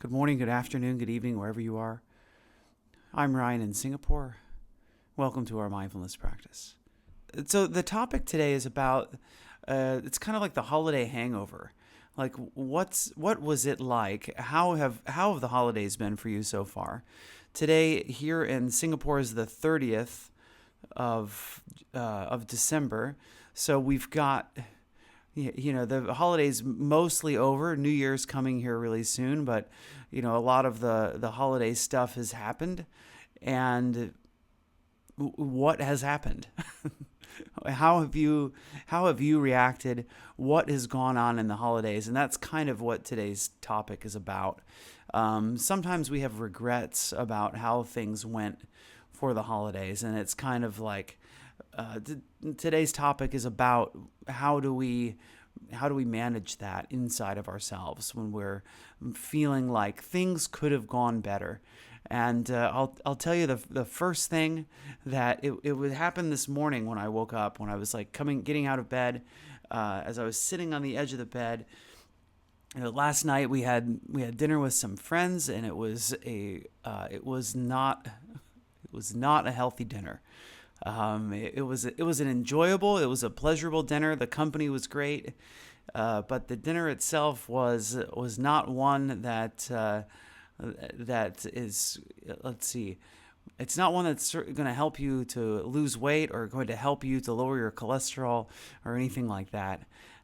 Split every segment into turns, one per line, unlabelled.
Good morning, good afternoon, good evening, wherever you are. I'm Ryan in Singapore. Welcome to our mindfulness practice. So the topic today is about it's kind of like the holiday hangover. Like what was it like? How have the holidays been for you so far? Today here in Singapore is the 30th of December. So we've got the holidays mostly over. New Year's coming here really soon, but a lot of the holiday stuff has happened. And what has happened? How have you reacted? What has gone on in the holidays? And that's kind of what today's topic is about. Sometimes we have regrets about how things went for the holidays, and it's kind of like today's topic is about how do we manage that inside of ourselves when we're feeling like things could have gone better. And I'll tell you the first thing that it would happen this morning when I woke up, when I was like getting out of bed, as I was sitting on the edge of the bed. Last night we had dinner with some friends, and it was not a healthy dinner. It was an enjoyable, it was a pleasurable dinner. The company was great, but the dinner itself was not one that is. Let's see. It's not one that's going to help you to lose weight or going to help you to lower your cholesterol or anything like that.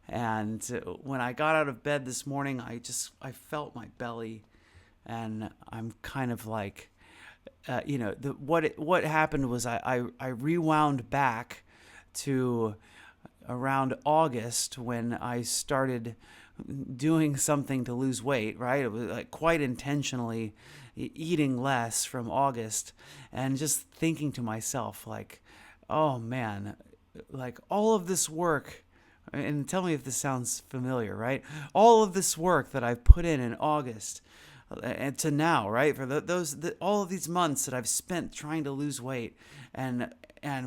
And when I got out of bed this morning, I felt my belly, and I'm kind of like, what happened was I rewound back to around August when I started doing something to lose weight, right? It was like quite intentionally eating less from August, and just thinking to myself like, oh man, like all of this work. And tell me if this sounds familiar, right? All of this work that I've put in August and to now, right? For all of these months that I've spent trying to lose weight, and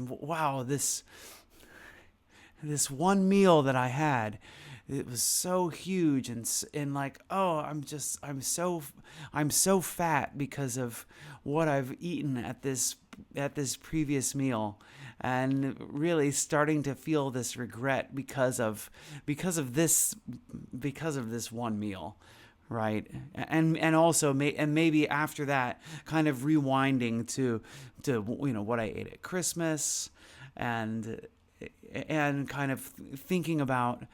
wow, this one meal that I had, it was so huge, and like, oh, I'm so fat because of what I've eaten at this previous meal, and really starting to feel this regret because of this one meal, right? And also maybe after that, kind of rewinding to what I ate at Christmas, and kind of thinking about,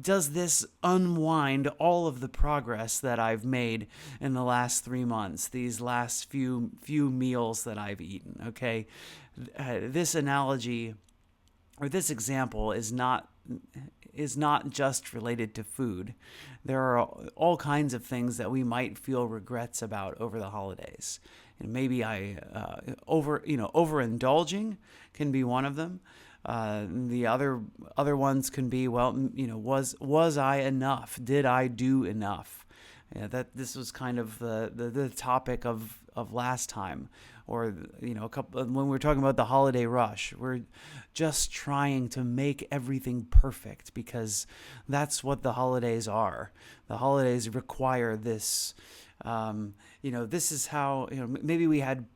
does this unwind all of the progress that I've made in the last 3 months, these last few meals that I've eaten? Okay, this analogy or this example is not just related to food. There are all kinds of things that we might feel regrets about over the holidays, and maybe overindulging can be one of them. The other ones can be, well, was I enough? Did I do enough? That this was kind of the topic of last time, or a couple when we were talking about the holiday rush. We're just trying to make everything perfect because that's what the holidays are. The holidays require this. This is how, maybe we had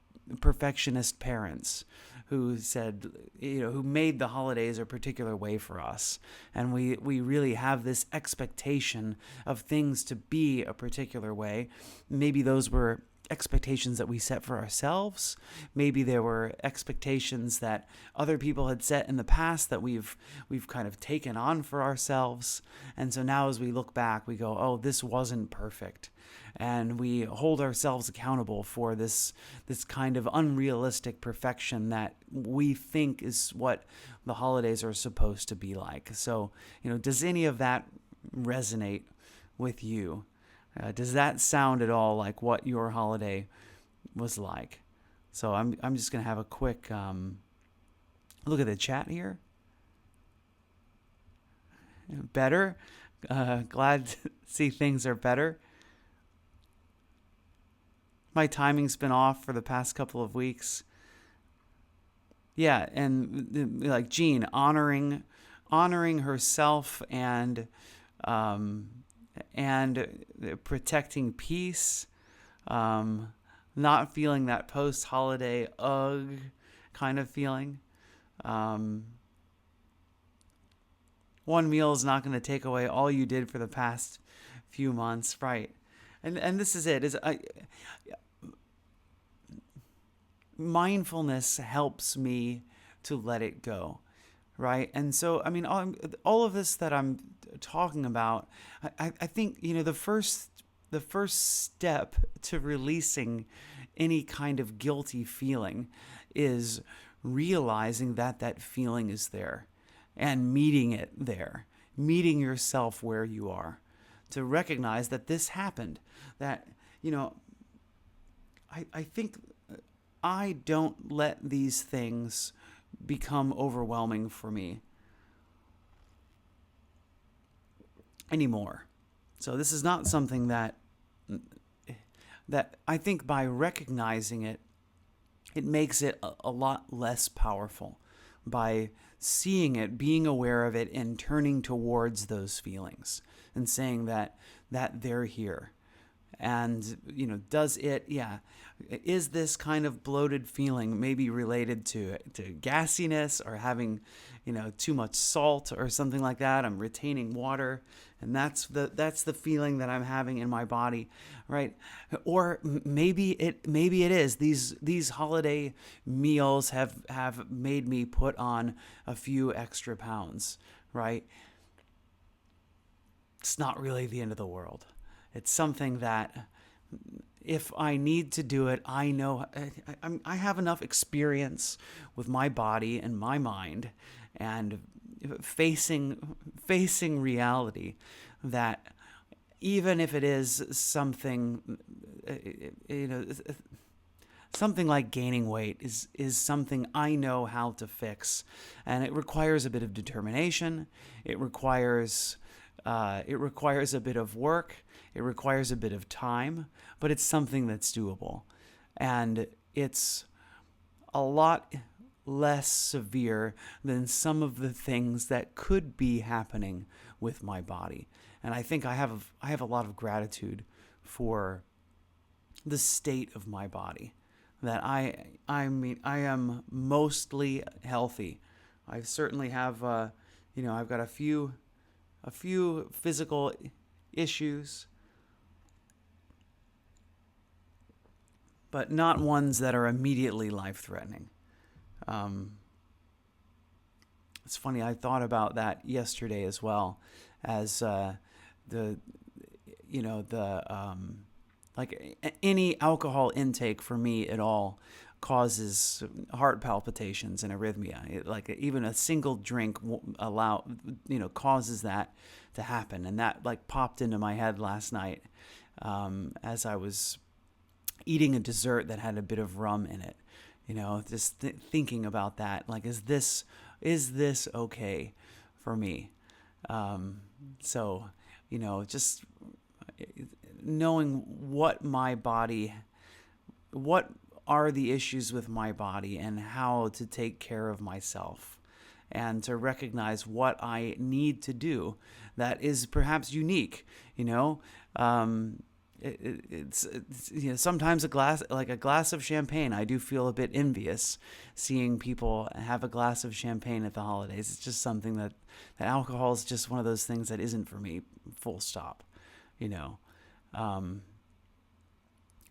perfectionist parents who said, who made the holidays a particular way for us. And we really have this expectation of things to be a particular way. Maybe those were expectations that we set for ourselves. Maybe there were expectations that other people had set in the past that we've kind of taken on for ourselves. And so now as we look back, we go, oh, this wasn't perfect. And we hold ourselves accountable for this kind of unrealistic perfection that we think is what the holidays are supposed to be like. So, does any of that resonate with you? Does that sound at all like what your holiday was like? So I'm just gonna have a quick look at the chat here. Better. Glad to see things are better. My timing's been off for the past couple of weeks. Yeah, and like Jean honoring herself, and and protecting peace, not feeling that post-holiday ugh kind of feeling. One meal is not going to take away all you did for the past few months, right? And this is it. Mindfulness helps me to let it go, right? And so, I mean, all of this that I'm talking about, I think, the first step to releasing any kind of guilty feeling is realizing that that feeling is there and meeting it there, meeting yourself where you are, to recognize that this happened, that, I think I don't let these things become overwhelming for me anymore. So this is not something that I think by recognizing it, it makes it a lot less powerful. By seeing it, being aware of it, and turning towards those feelings and saying that they're here. And, is this kind of bloated feeling maybe related to gassiness or having, too much salt or something like that? I'm retaining water, and that's the feeling that I'm having in my body, right? Or maybe it is these holiday meals have made me put on a few extra pounds, right? It's not really the end of the world. It's something that, if I need to do it, I know I have enough experience with my body and my mind and facing reality, that even if it is something, something like gaining weight is something I know how to fix, and it requires a bit of determination. It requires a bit of work. It requires a bit of time, but it's something that's doable. And it's a lot less severe than some of the things that could be happening with my body. And I think I have a lot of gratitude for the state of my body, that I am mostly healthy. I certainly have I've got a few physical issues, but not ones that are immediately life-threatening. It's funny, I thought about that yesterday as well, as any alcohol intake for me at all causes heart palpitations and arrhythmia. Even a single drink causes that to happen, and that popped into my head last night as I was eating a dessert that had a bit of rum in it. Just thinking about that, is this okay for me? So just knowing what are the issues with my body and how to take care of myself, and to recognize what I need to do that is perhaps unique. It's sometimes a glass of champagne. I do feel a bit envious seeing people have a glass of champagne at the holidays. It's just something that alcohol is just one of those things that isn't for me, full stop.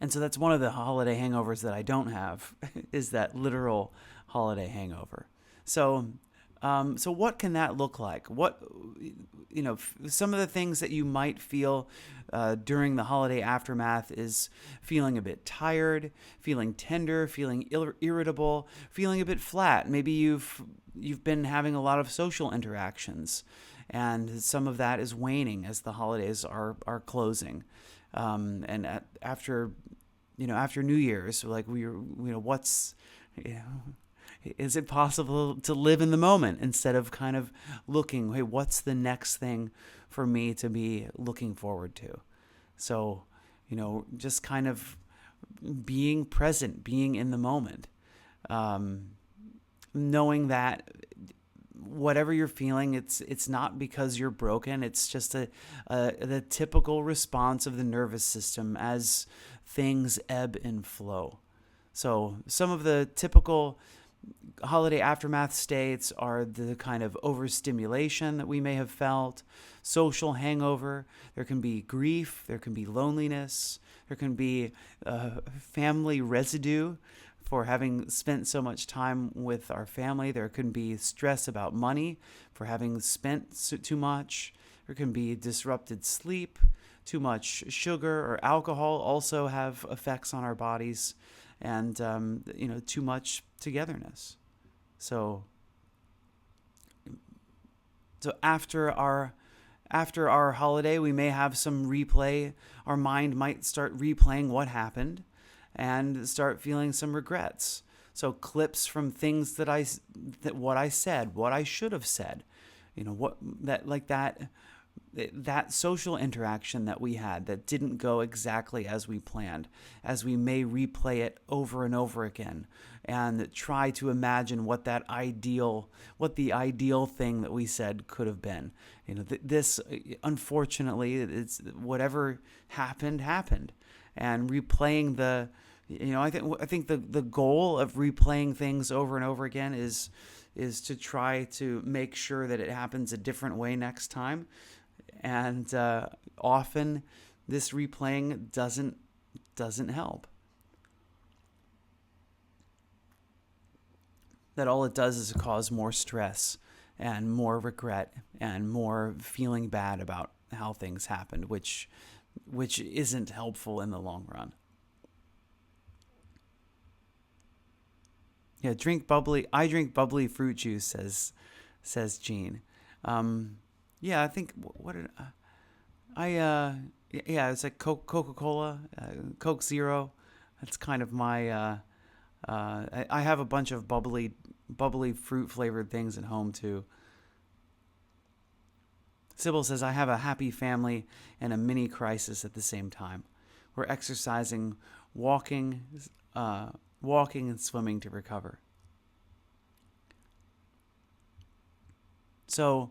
And so that's one of the holiday hangovers that I don't have, is that literal holiday hangover. So what can that look like? What, some of the things that you might feel during the holiday aftermath is feeling a bit tired, feeling tender, feeling irritable, feeling a bit flat. Maybe you've been having a lot of social interactions, and some of that is waning as the holidays are closing. After New Year's, is it possible to live in the moment instead of kind of looking, hey, what's the next thing for me to be looking forward to? So, just kind of being present, being in the moment, knowing that whatever you're feeling, it's not because you're broken. It's just the typical response of the nervous system as things ebb and flow. So some of the typical holiday aftermath states are the kind of overstimulation that we may have felt, social hangover. There can be grief, there can be loneliness, there can be family residue for having spent so much time with our family. There can be stress about money for having spent too much. There can be disrupted sleep. Too much sugar or alcohol also have effects on our bodies, and too much togetherness. So after our holiday, we may have some replay. Our mind might start replaying what happened and start feeling some regrets. So clips from things that what I said, what I should have said, that social interaction that we had that didn't go exactly as we planned, as we may replay it over and over again and try to imagine what the ideal thing that we said could have been. This, unfortunately, it's whatever happened, and replaying I think the goal of replaying things over and over again is to try to make sure that it happens a different way next time. And often this replaying doesn't help. That all it does is cause more stress and more regret and more feeling bad about how things happened, which isn't helpful in the long run. Yeah, I drink bubbly fruit juice, says Jean. Yeah, I think what did yeah, it's like Coca-Cola, Coke Zero. That's kind of my I have a bunch of bubbly fruit flavored things at home too. Sybil says, I have a happy family and a mini crisis at the same time. We're exercising, walking and swimming to recover. So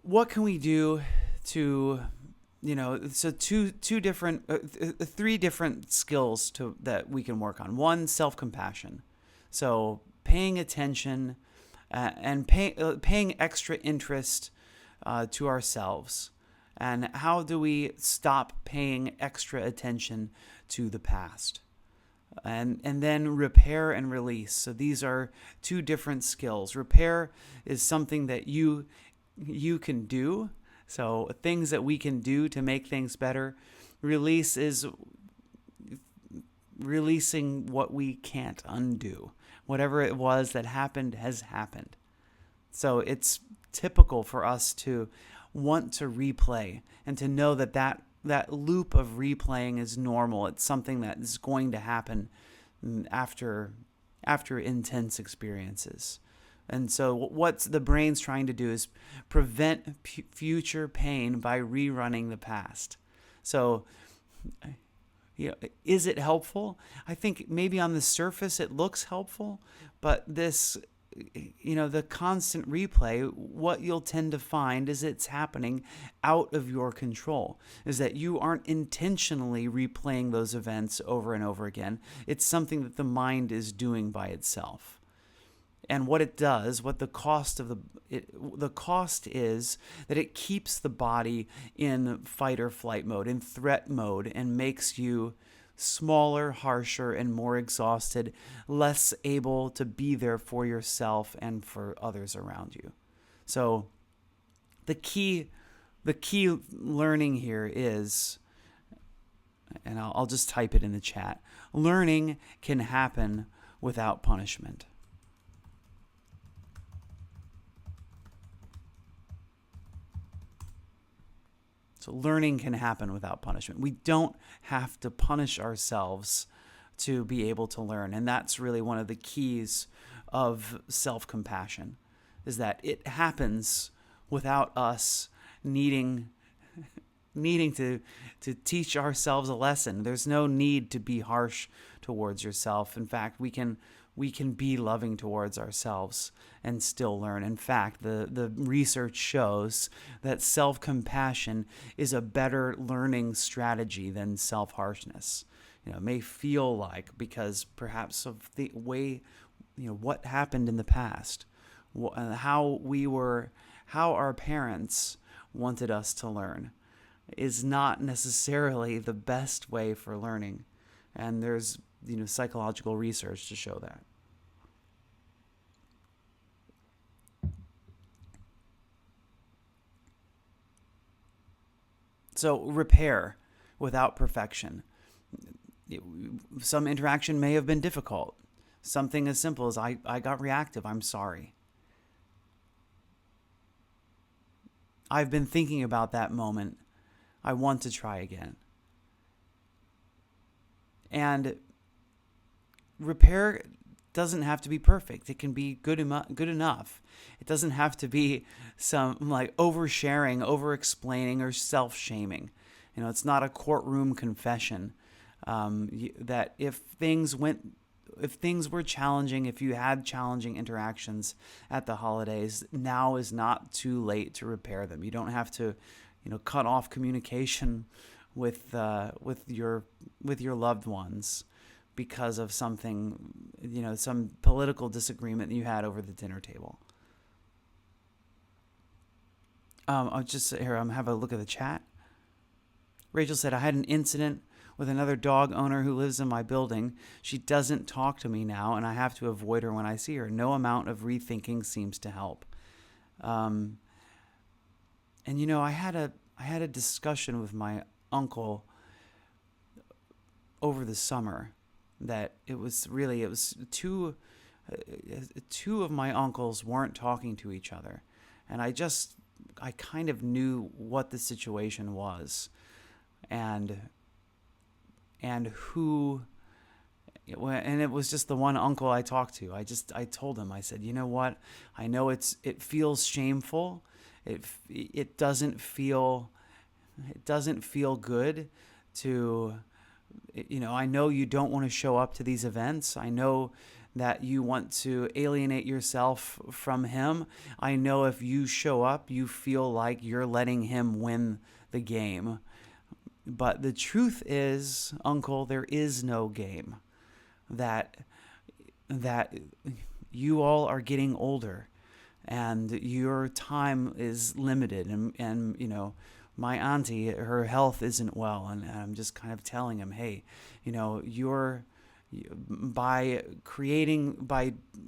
what can we do to, three different skills that we can work on. One, self-compassion. So paying attention and paying extra interest to ourselves. And how do we stop paying extra attention to the past? And then repair and release. So these are two different skills. Repair is something that you can do. So things that we can do to make things better. Release is releasing what we can't undo. Whatever it was that happened has happened. So it's typical for us to want to replay and to know that loop of replaying is normal. It's something that is going to happen after intense experiences. And so what the brain's trying to do is prevent future pain by rerunning the past. So, is it helpful? I think maybe on the surface it looks helpful, but this, the constant replay, what you'll tend to find is it's happening out of your control, is that you aren't intentionally replaying those events over and over again. It's something that the mind is doing by itself. And what it does, what the cost is that it keeps the body in fight or flight mode, in threat mode, and makes you smaller, harsher, and more exhausted, less able to be there for yourself and for others around you. So the key learning here is, and I'll just type it in the chat, learning can happen without punishment. So learning can happen without punishment. We don't have to punish ourselves to be able to learn. And that's really one of the keys of self-compassion, is that it happens without us needing to teach ourselves a lesson. There's no need to be harsh towards yourself. In fact, we can we can be loving towards ourselves and still learn. In fact, the research shows that self-compassion is a better learning strategy than self-harshness. It may feel like, because perhaps of the way, what happened in the past, how our parents wanted us to learn is not necessarily the best way for learning. And there's, psychological research to show that. So repair without perfection. Some interaction may have been difficult. Something as simple as I got reactive. I'm sorry. I've been thinking about that moment. I want to try again. And repair doesn't have to be perfect. It can be good enough. It doesn't have to be some like oversharing, over-explaining, or self-shaming. It's not a courtroom confession. That if things were challenging, if you had challenging interactions at the holidays, now is not too late to repair them. You don't have to, cut off communication with your loved ones because of something, some political disagreement that you had over the dinner table. I'll just here. I'm have a look at the chat. Rachel said, I had an incident with another dog owner who lives in my building. She doesn't talk to me now, and I have to avoid her when I see her. No amount of rethinking seems to help. And I had a discussion with my uncle over the summer that it was two of my uncles weren't talking to each other, and I kind of knew what the situation was, and who, and it was just the one uncle I talked to. I told him, I said, you know what? I know it feels shameful. It doesn't feel good to, I know you don't want to show up to these events. I know that you want to alienate yourself from him. I know if you show up, you feel like you're letting him win the game. But the truth is, Uncle, there is no game. That you all are getting older, and your time is limited, and my auntie, her health isn't well, and I'm just kind of telling him, hey, by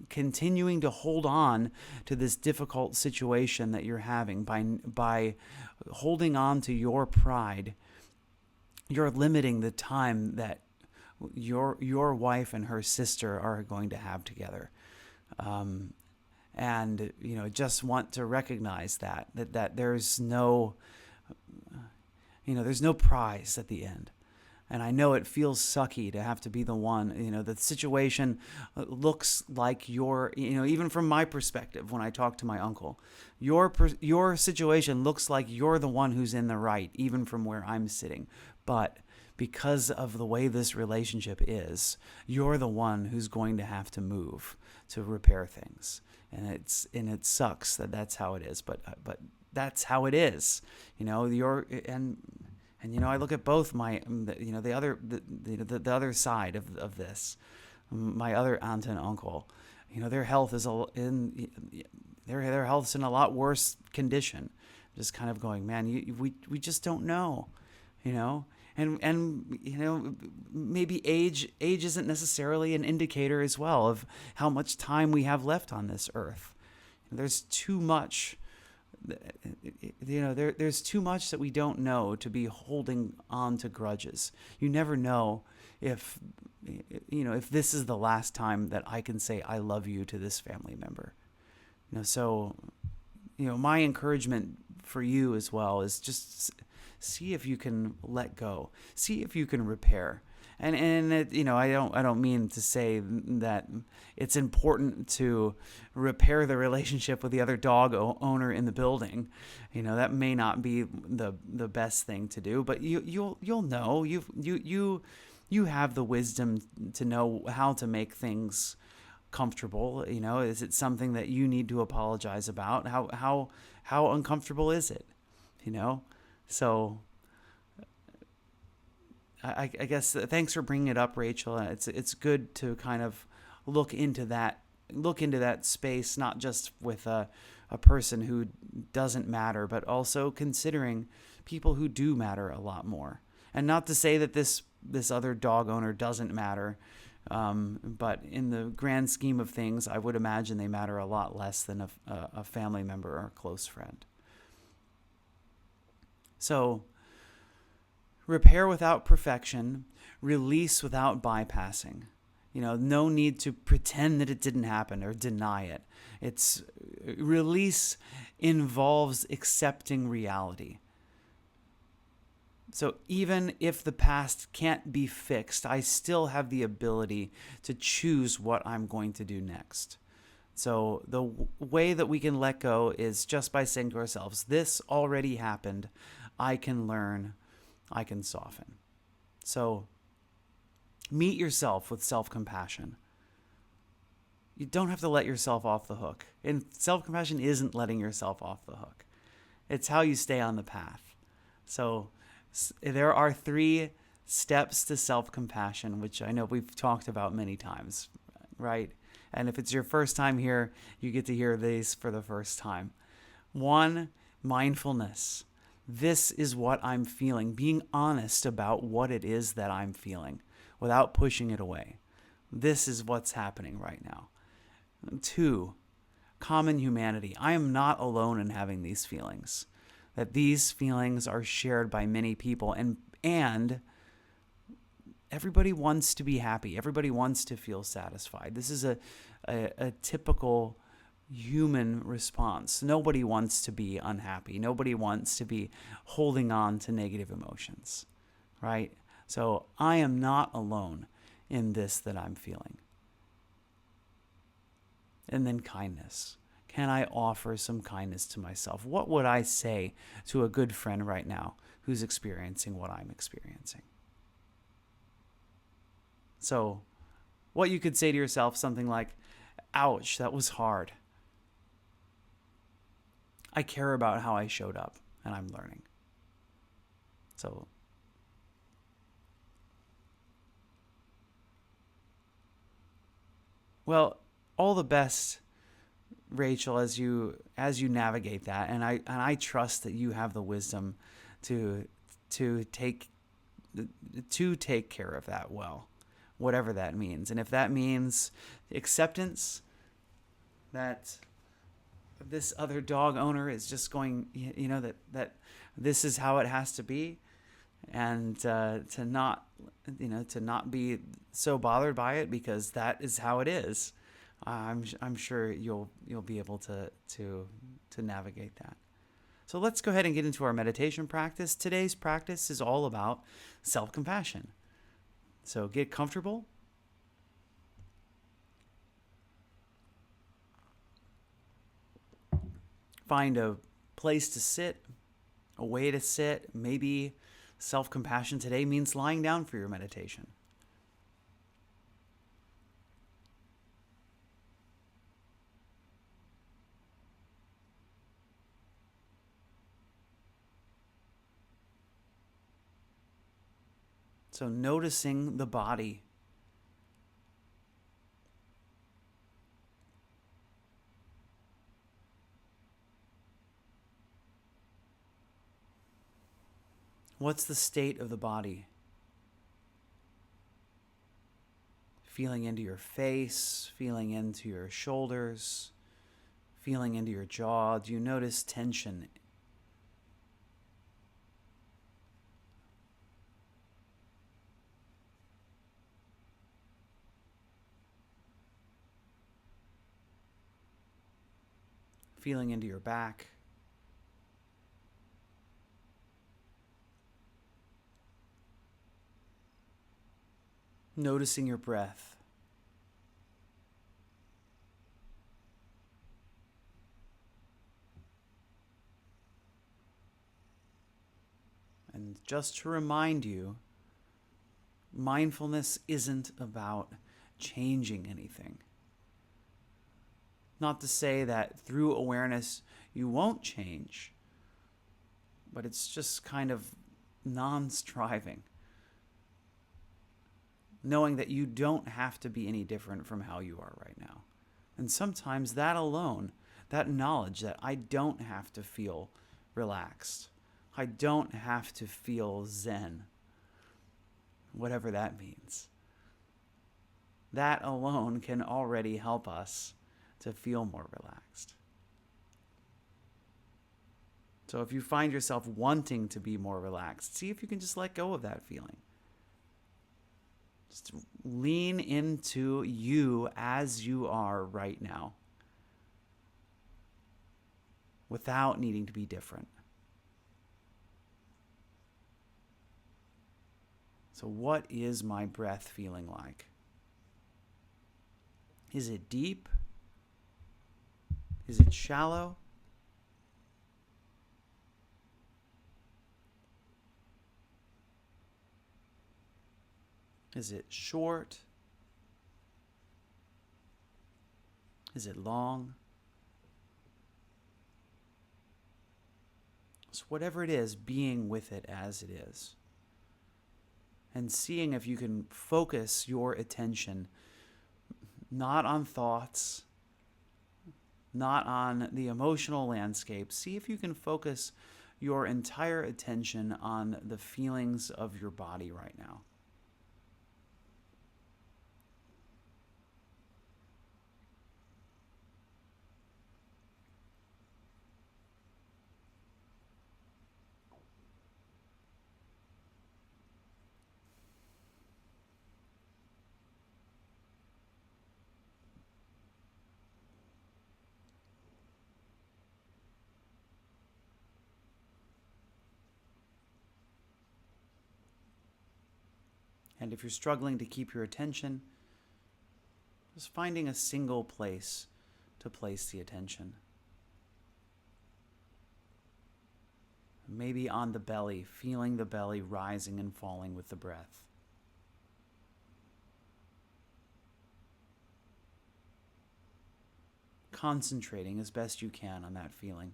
continuing to hold on to this difficult situation that you're having, by holding on to your pride, you're limiting the time that your wife and her sister are going to have together. And just want to recognize that there's no prize at the end. And I know it feels sucky to have to be the one. The situation looks like even from my perspective, when I talk to my uncle, your situation looks like you're the one who's in the right, even from where I'm sitting. But because of the way this relationship is, you're the one who's going to have to move to repair things. And it sucks that that's how it is, but that's how it is. I look at both the other side of this, my other aunt and uncle. Their health is their health's in a lot worse condition. Just kind of going, man, we just don't know, and maybe age isn't necessarily an indicator as well of how much time we have left on this earth. There's too much. There's too much that we don't know to be holding on to grudges. You never know if this is the last time that I can say I love you to this family member. So my encouragement for you as well is just see if you can let go, see if you can repair. And I don't mean to say that it's important to repair the relationship with the other dog owner in the building. That may not be the best thing to do, but you'll know. You have the wisdom to know how to make things comfortable? Is it something that you need to apologize about? How uncomfortable is it? You know, so I guess thanks for bringing it up, Rachel. It's good to kind of look into that space, not just with a person who doesn't matter, but also considering people who do matter a lot more. And not to say that this other dog owner doesn't matter, but in the grand scheme of things, I would imagine they matter a lot less than a family member or a close friend. So, repair without perfection, release without bypassing. No need to pretend that it didn't happen or deny it. Release involves accepting reality. So even if the past can't be fixed, I still have the ability to choose what I'm going to do next. So the way that we can let go is just by saying to ourselves, this already happened. I can learn. I can soften. So meet yourself with self-compassion. You don't have to let yourself off the hook. And self-compassion isn't letting yourself off the hook. It's how you stay on the path. So there are 3 steps to self-compassion, which I know we've talked about many times, right? And if it's your first time here, you get to hear these for the first time. 1, mindfulness. This is what I'm feeling. Being honest about what it is that I'm feeling without pushing it away. This is what's happening right now. 2, common humanity. I am not alone in having these feelings. That these feelings are shared by many people, and everybody wants to be happy. Everybody wants to feel satisfied. This is a typical human response. Nobody wants to be unhappy. Nobody wants to be holding on to negative emotions, right? So I am not alone in this that I'm feeling. And then kindness. Can I offer some kindness to myself? What would I say to a good friend right now who's experiencing what I'm experiencing? So, what you could say to yourself, something like, ouch, that was hard. I care about how I showed up, and I'm learning. So, well, all the best, Rachel, as you navigate that, and I trust that you have the wisdom to take care of that well, whatever that means. And if that means acceptance that this other dog owner is just going, that this is how it has to be, and to not be so bothered by it because that is how it is. I'm sure you'll be able to navigate that. So let's go ahead and get into our meditation practice. Today's practice is all about self-compassion. So get comfortable. Find a place to sit, a way to sit. Maybe self-compassion today means lying down for your meditation. So noticing the body. What's the state of the body? Feeling into your face, feeling into your shoulders, feeling into your jaw. Do you notice tension? Feeling into your back. Noticing your breath. And just to remind you, mindfulness isn't about changing anything. Not to say that through awareness you won't change, but it's just kind of non-striving. Knowing that you don't have to be any different from how you are right now. And sometimes that alone, that knowledge that I don't have to feel relaxed, I don't have to feel zen, whatever that means, that alone can already help us to feel more relaxed. So if you find yourself wanting to be more relaxed, see if you can just let go of that feeling. Just lean into you as you are right now, without needing to be different. So what is my breath feeling like? Is it deep? Is it shallow? Is it short? Is it long? So whatever it is, being with it as it is. And seeing if you can focus your attention not on thoughts, not on the emotional landscape. See if you can focus your entire attention on the feelings of your body right now. And if you're struggling to keep your attention, just finding a single place to place the attention. Maybe on the belly, feeling the belly rising and falling with the breath. Concentrating as best you can on that feeling.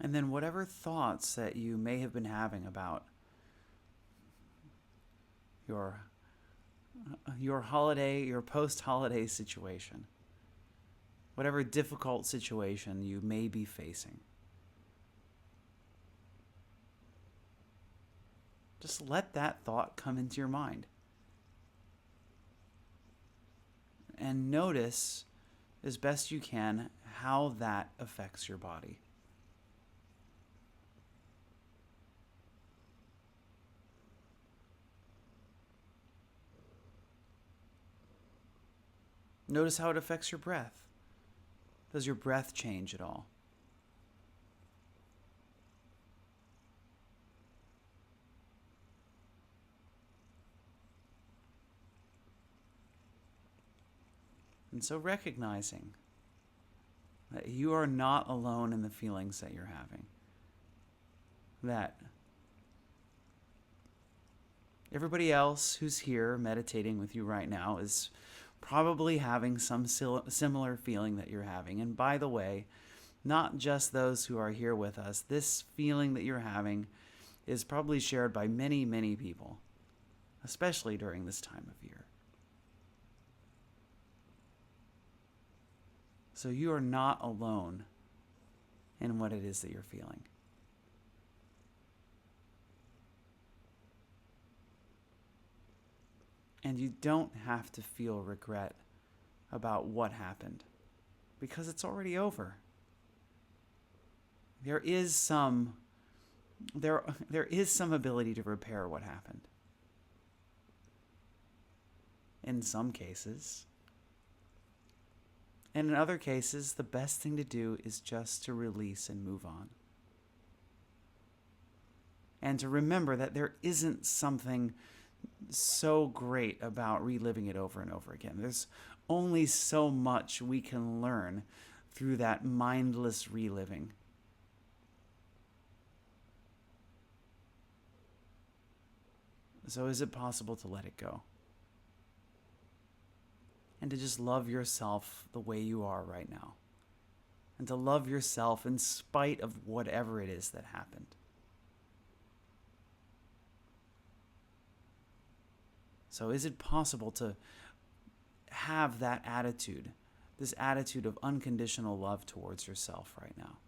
And then whatever thoughts that you may have been having about your holiday, your post-holiday situation, whatever difficult situation you may be facing, just let that thought come into your mind. And notice as best you can how that affects your body. Notice how it affects your breath. Does your breath change at all? And so recognizing that you are not alone in the feelings that you're having. That Everybody else who's here meditating with you right now is probably having some similar feeling that you're having. And by the way, not just those who are here with us, this feeling that you're having is probably shared by many, many people, especially during this time of year. So you are not alone in what it is that you're feeling. And you don't have to feel regret about what happened, because it's already over. There is some ability to repair what happened. In some cases. And in other cases, the best thing to do is just to release and move on. And to remember that there isn't something so great about reliving it over and over again. There's only so much we can learn through that mindless reliving. So is it possible to let it go? And to just love yourself the way you are right now. And to love yourself in spite of whatever it is that happened. So is it possible to have that attitude, this attitude of unconditional love towards yourself right now?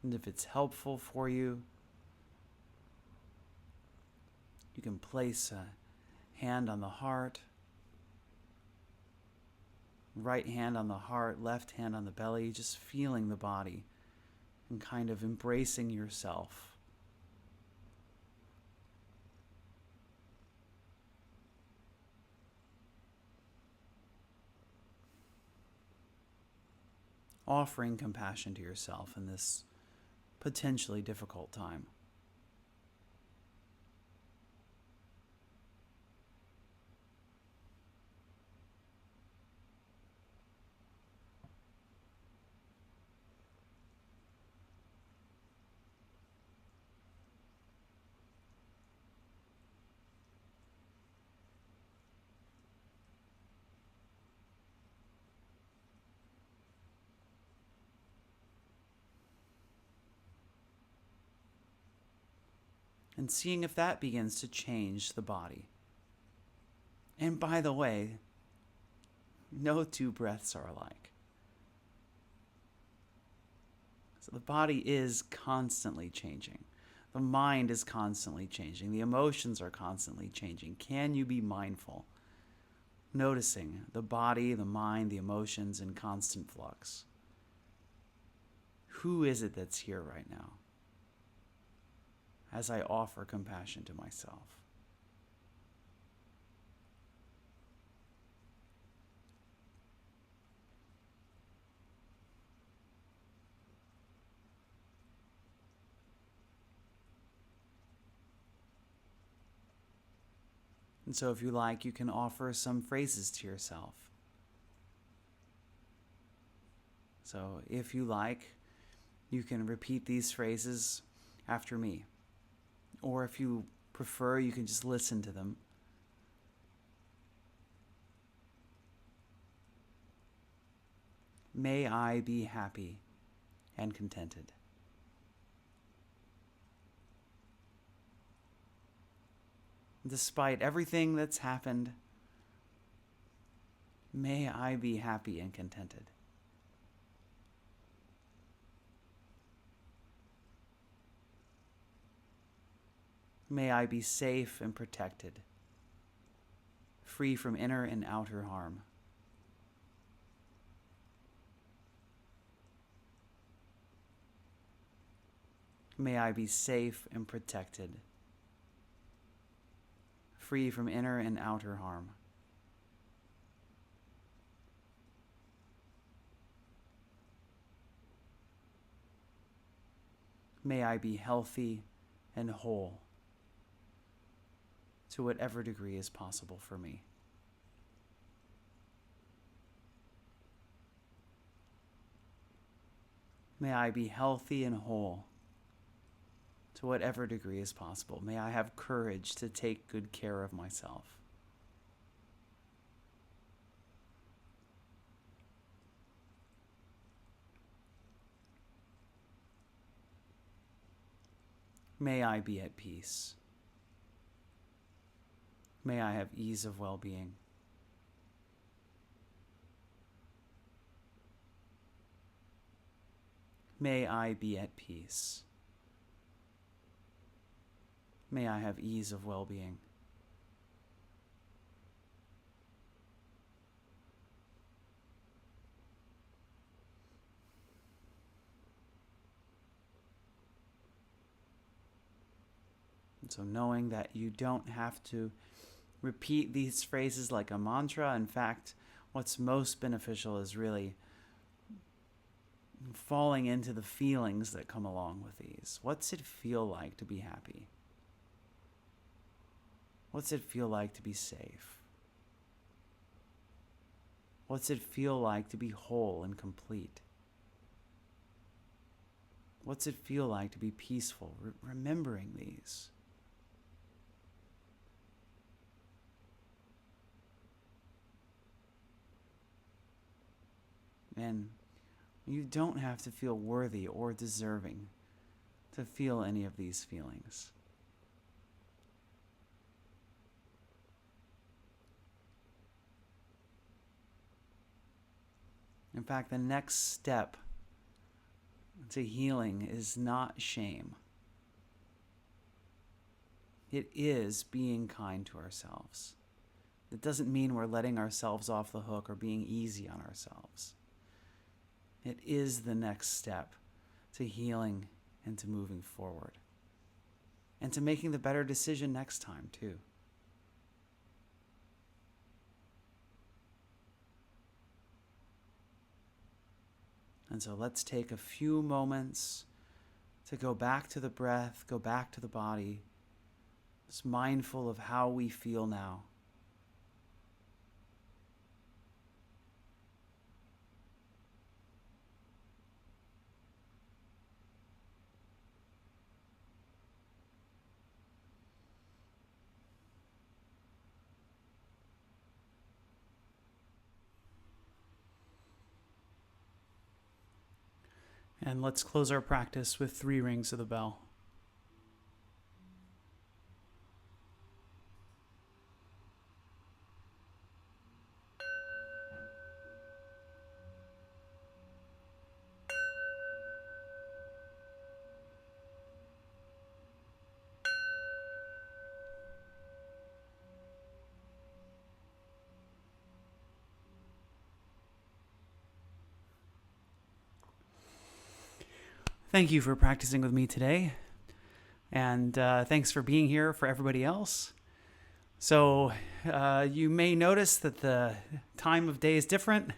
And if it's helpful for you, you can place a hand on the heart, right hand on the heart, left hand on the belly, just feeling the body and kind of embracing yourself. Offering compassion to yourself in this potentially difficult time. And seeing if that begins to change the body. And by the way, no two breaths are alike. So the body is constantly changing. The mind is constantly changing. The emotions are constantly changing. Can you be mindful? Noticing the body, the mind, the emotions in constant flux. Who is it that's here right now? As I offer compassion to myself. And so if you like, you can offer some phrases to yourself. So if you like, you can repeat these phrases after me. Or if you prefer, you can just listen to them. May I be happy and contented. Despite everything that's happened, may I be happy and contented. May I be safe and protected, free from inner and outer harm. May I be safe and protected, free from inner and outer harm. May I be healthy and whole to whatever degree is possible for me. May I be healthy and whole to whatever degree is possible. May I have courage to take good care of myself. May I be at peace. May I have ease of well-being. May I be at peace. May I have ease of well-being. And so knowing that you don't have to repeat these phrases like a mantra. In fact, what's most beneficial is really falling into the feelings that come along with these. What's it feel like to be happy? What's it feel like to be safe? What's it feel like to be whole and complete? What's it feel like to be peaceful? Remembering these. And you don't have to feel worthy or deserving to feel any of these feelings. In fact, the next step to healing is not shame. It is being kind to ourselves. It doesn't mean we're letting ourselves off the hook or being easy on ourselves. It is the next step to healing and to moving forward. And to making the better decision next time, too. And so let's take a few moments to go back to the breath, go back to the body, just mindful of how we feel now. And let's close our practice with 3 rings of the bell. Thank you for practicing with me today. And thanks for being here for everybody else. So you may notice that the time of day is different.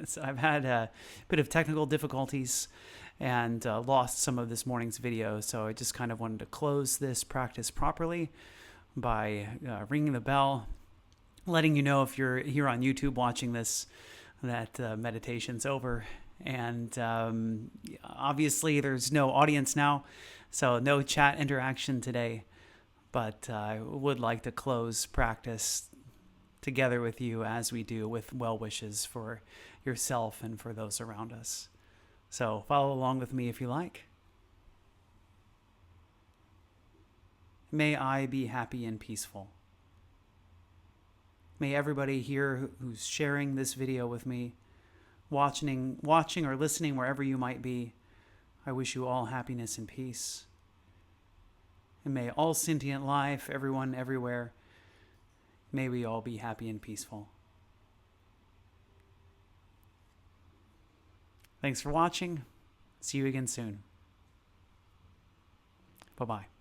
So I've had a bit of technical difficulties and lost some of this morning's video. So I just kind of wanted to close this practice properly by ringing the bell, letting you know if you're here on YouTube watching this that meditation's over. And obviously there's no audience now, so no chat interaction today. But I would like to close practice together with you as we do with well wishes for yourself and for those around us. So follow along with me if you like. May I be happy and peaceful. May everybody here who's sharing this video with me, watching or listening wherever you might be, I wish you all happiness and peace. And may all sentient life, everyone, everywhere, may we all be happy and peaceful. Thanks for watching. See you again soon. Bye-bye.